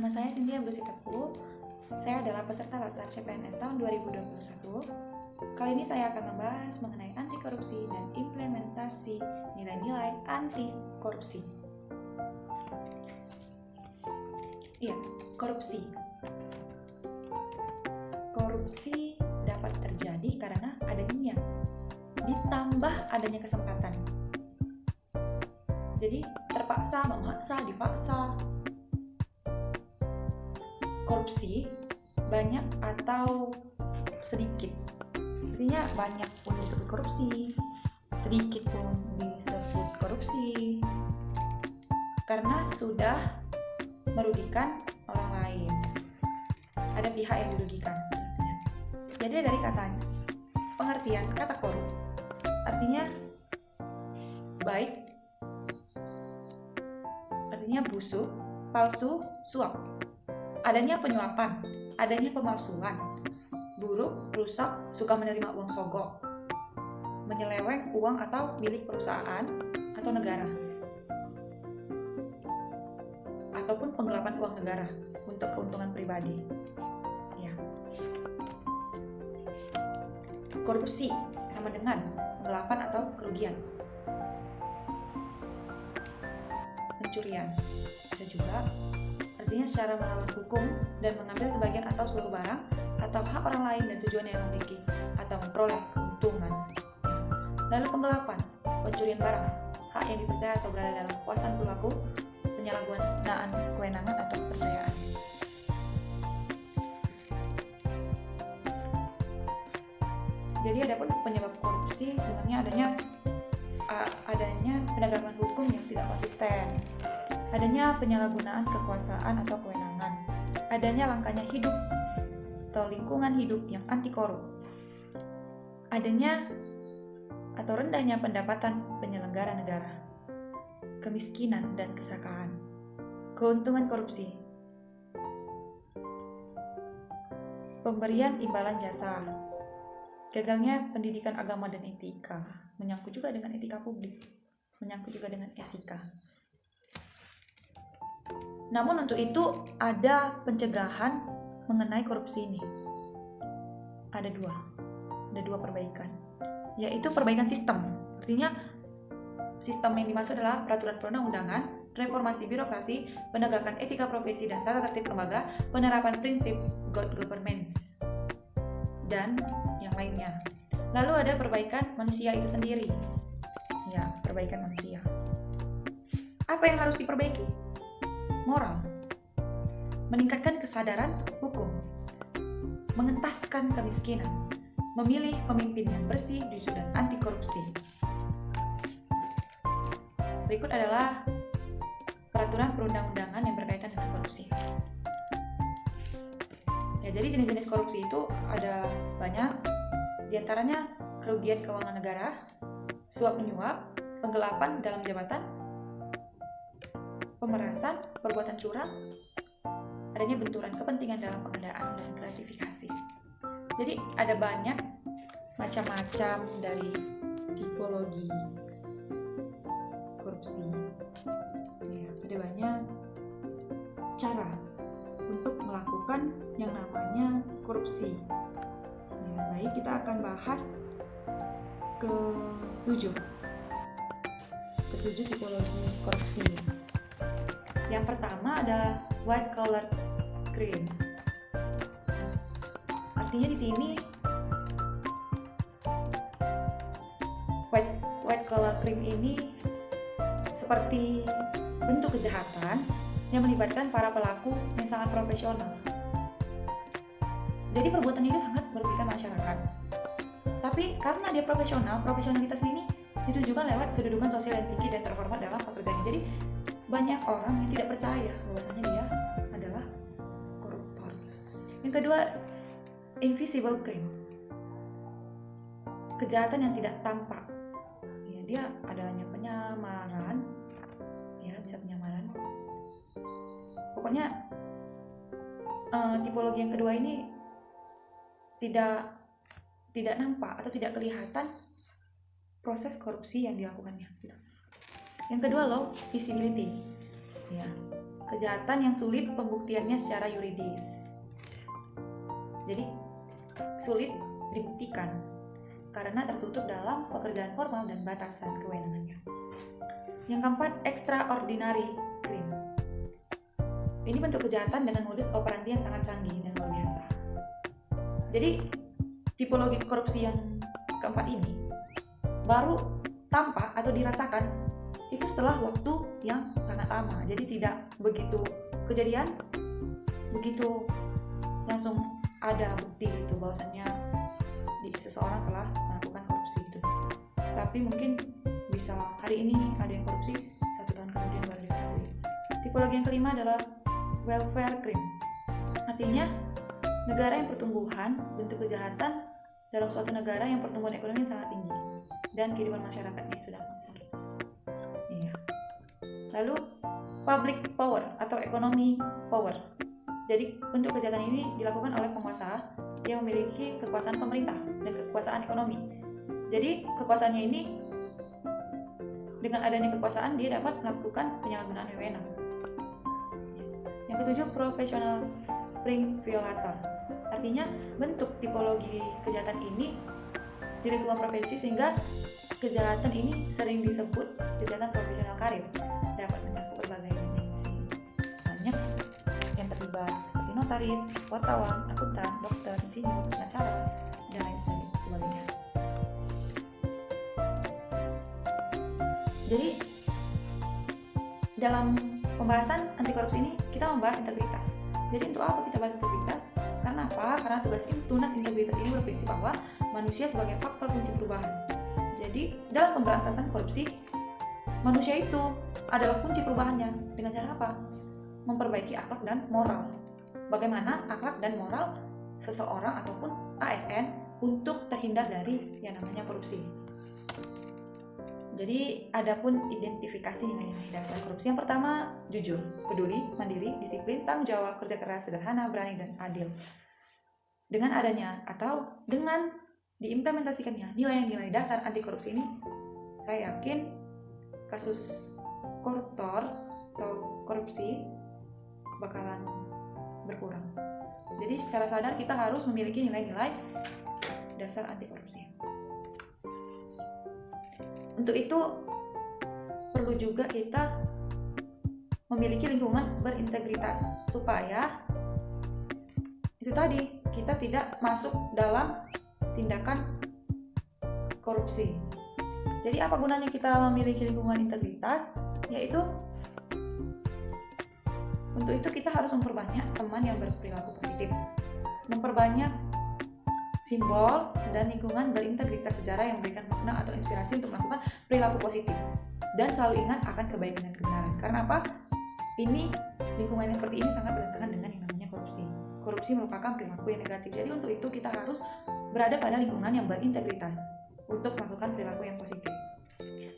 Nama saya Cynthia Brusitaku. Saya adalah peserta Latsar CPNS tahun 2021. Kali ini saya akan membahas mengenai anti korupsi dan implementasi nilai-nilai anti korupsi. Iya, korupsi. Korupsi dapat terjadi karena adanya niat, ditambah adanya kesempatan. Jadi terpaksa, memaksa, dipaksa. Korupsi banyak atau sedikit. Artinya banyak pun disebut korupsi, sedikit pun disebut korupsi, karena sudah merugikan orang lain. Ada pihak yang dirugikan. Jadi dari katanya, pengertian kata korup artinya baik, artinya busuk, palsu, suap. Adanya penyuapan, adanya pemalsuan, buruk, rusak, suka menerima uang sogok, menyeleweng uang atau milik perusahaan atau negara, ataupun penggelapan uang negara untuk keuntungan pribadi. Ya. Korupsi sama dengan penggelapan atau kerugian. Pencurian bisa juga artinya secara melawan hukum dan mengambil sebagian atau seluruh barang atau hak orang lain dan tujuan yang memiliki atau memperoleh keuntungan. Lalu penggelapan, pencurian barang, hak yang dipercaya atau berada dalam kekuasaan pelaku, penyalahgunaan kewenangan atau kepercayaan. Jadi adapun penyebab korupsi sebenarnya adanya penegakan hukum yang tidak konsisten, adanya penyalahgunaan kekuasaan atau kewenangan, adanya langkanya hidup atau lingkungan hidup yang anti korup, adanya atau rendahnya pendapatan penyelenggara negara, kemiskinan dan kesakaan, keuntungan korupsi, pemberian imbalan jasa, gagalnya pendidikan agama dan etika, menyangkut juga dengan etika publik, menyangkut juga dengan etika. Namun untuk itu ada pencegahan mengenai korupsi ini. Ada dua perbaikan, yaitu perbaikan sistem. Artinya sistem yang dimaksud adalah peraturan perundang-undangan, reformasi birokrasi, penegakan etika profesi dan tata tertib lembaga, penerapan prinsip good governance, dan yang lainnya. Lalu ada perbaikan manusia itu sendiri. Ya, perbaikan manusia. Apa yang harus diperbaiki? Moral, meningkatkan kesadaran hukum, mengentaskan kemiskinan, memilih pemimpin yang bersih, jujur, dan anti korupsi. Berikut adalah peraturan perundang-undangan yang berkaitan dengan korupsi. Ya, jadi jenis-jenis korupsi itu ada banyak, diantaranya kerugian keuangan negara, suap menyuap, penggelapan dalam jabatan, pemerasan, perbuatan curang, adanya benturan kepentingan dalam pengadaan dan gratifikasi. Jadi ada banyak macam-macam dari tipologi korupsi. Ya, ada banyak cara untuk melakukan yang namanya korupsi. Ya, baik, kita akan bahas ke-7 tipologi korupsi. Yang pertama adalah white collar crime. Artinya di sini white collar crime ini seperti bentuk kejahatan yang melibatkan para pelaku yang sangat profesional. Jadi perbuatan itu sangat merugikan masyarakat. Tapi karena dia profesionalitas ini ditujukan lewat kedudukan sosial yang tinggi dan terhormat dalam pekerjaannya. Jadi banyak orang yang tidak percaya bahwasanya dia adalah koruptor. Yang kedua, invisible crime, kejahatan yang tidak tampak. Ya, dia adanya penyamaran, ya bisa penyamaran. Pokoknya tipologi yang kedua ini tidak nampak atau tidak kelihatan proses korupsi yang dilakukannya. Gitu. Yang kedua, low visibility. Ya, kejahatan yang sulit pembuktiannya secara yuridis. Jadi sulit dibuktikan karena tertutup dalam pekerjaan formal dan batasan kewenangannya. Yang keempat, extraordinary crime. Ini bentuk kejahatan dengan modus operandi yang sangat canggih dan luar biasa. Jadi tipologi korupsi yang keempat ini baru tampak atau dirasakan itu setelah waktu yang sangat lama. Jadi tidak begitu kejadian, begitu langsung ada bukti itu bahwasannya seseorang telah melakukan korupsi itu. Tapi mungkin bisa hari ini ada yang korupsi, 1 tahun kemudian baru diketahui. Tipologi yang kelima adalah welfare crime. Artinya negara yang pertumbuhan bentuk kejahatan dalam suatu negara yang pertumbuhan ekonominya sangat tinggi dan kehidupan masyarakatnya sudah makmur. Iya. Lalu public power atau economy power. Jadi bentuk kejahatan ini dilakukan oleh penguasa yang memiliki kekuasaan pemerintah dan kekuasaan ekonomi. Jadi kekuasaannya ini, dengan adanya kekuasaan dia dapat melakukan penyalahgunaan wewenang. Yang ketujuh, professional fringe violator. Artinya bentuk tipologi kejahatan ini di lingkungan profesi sehingga kejahatan ini sering disebut kejahatan profesional karir, dapat mencakup berbagai dimensi. Banyak yang terlibat seperti notaris, wartawan, akuntan, dokter, insinyur, pengacara, dan lain sebagainya. Jadi dalam pembahasan anti korupsi ini kita membahas integritas. Jadi untuk apa kita bahas integritas? Karena apa? Karena tunas integritas ini berprinsip bahwa manusia sebagai faktor kunci perubahan. Jadi dalam pemberantasan korupsi, manusia itu adalah kunci perubahannya. Dengan cara apa? Memperbaiki akhlak dan moral. Bagaimana akhlak dan moral seseorang ataupun ASN untuk terhindar dari yang namanya korupsi. Jadi adapun identifikasi nilai-nilai dasar korupsi, yang pertama jujur, peduli, mandiri, disiplin, tanggung jawab, kerja keras, sederhana, berani, dan adil. Dengan adanya atau dengan diimplementasikannya nilai-nilai dasar anti korupsi ini, saya yakin kasus koruptor atau korupsi bakalan berkurang. Jadi secara sadar kita harus memiliki nilai-nilai dasar anti korupsi. Untuk itu perlu juga kita memiliki lingkungan berintegritas supaya itu tadi kita tidak masuk dalam tindakan korupsi. Jadi apa gunanya kita memiliki lingkungan integritas? Yaitu untuk itu kita harus memperbanyak teman yang berperilaku positif, memperbanyak simbol dan lingkungan berintegritas sejarah yang memberikan makna atau inspirasi untuk melakukan perilaku positif, dan selalu ingat akan kebaikan dan kebenaran. Karena apa? Ini lingkungan yang seperti ini sangat berdekatan dengan yang namanya korupsi. Korupsi merupakan perilaku yang negatif. Jadi untuk itu kita harus berada pada lingkungan yang berintegritas untuk melakukan perilaku yang positif.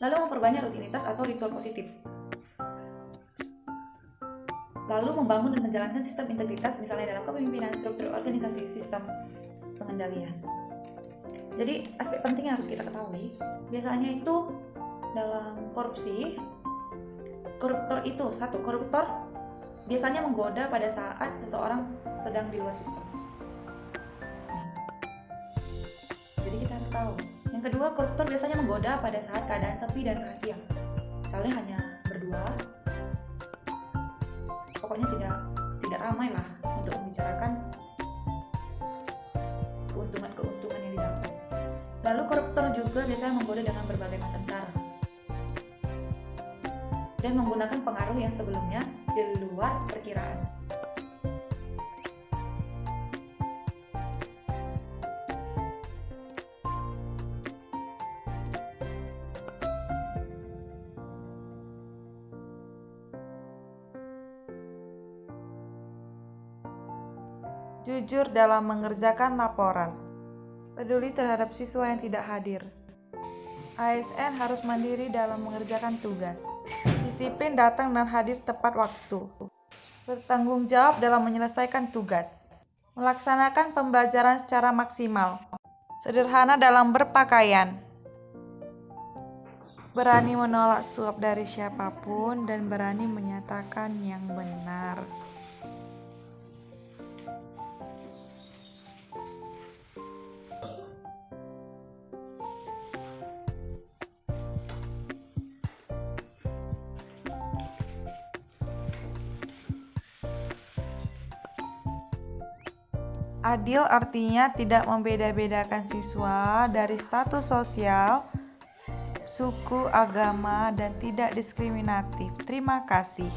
Lalu memperbanyak rutinitas atau ritual positif. Lalu membangun dan menjalankan sistem integritas misalnya dalam kepemimpinan, struktur organisasi, sistem pengendalian. Jadi aspek penting yang harus kita ketahui, biasanya itu dalam korupsi, koruptor biasanya menggoda pada saat seseorang sedang di luar sistem. Jadi kita harus tahu. Yang kedua, koruptor biasanya menggoda pada saat keadaan sepi dan rahasia. Misalnya hanya berdua, pokoknya tidak ramai lah untuk membicarakan keuntungan yang didapat. Lalu koruptor juga biasanya menggoda dengan berbagai macam cara dan menggunakan pengaruh yang sebelumnya di luar perkiraan. Jujur dalam mengerjakan laporan. Peduli terhadap siswa yang tidak hadir. ASN harus mandiri dalam mengerjakan tugas. Disiplin datang dan hadir tepat waktu. Bertanggung jawab dalam menyelesaikan tugas. Melaksanakan pembelajaran secara maksimal. Sederhana dalam berpakaian. berani menolak suap dari siapapun, dan berani menyatakan yang benar. Adil artinya tidak membeda-bedakan siswa dari status sosial, suku, agama, dan tidak diskriminatif. Terima kasih.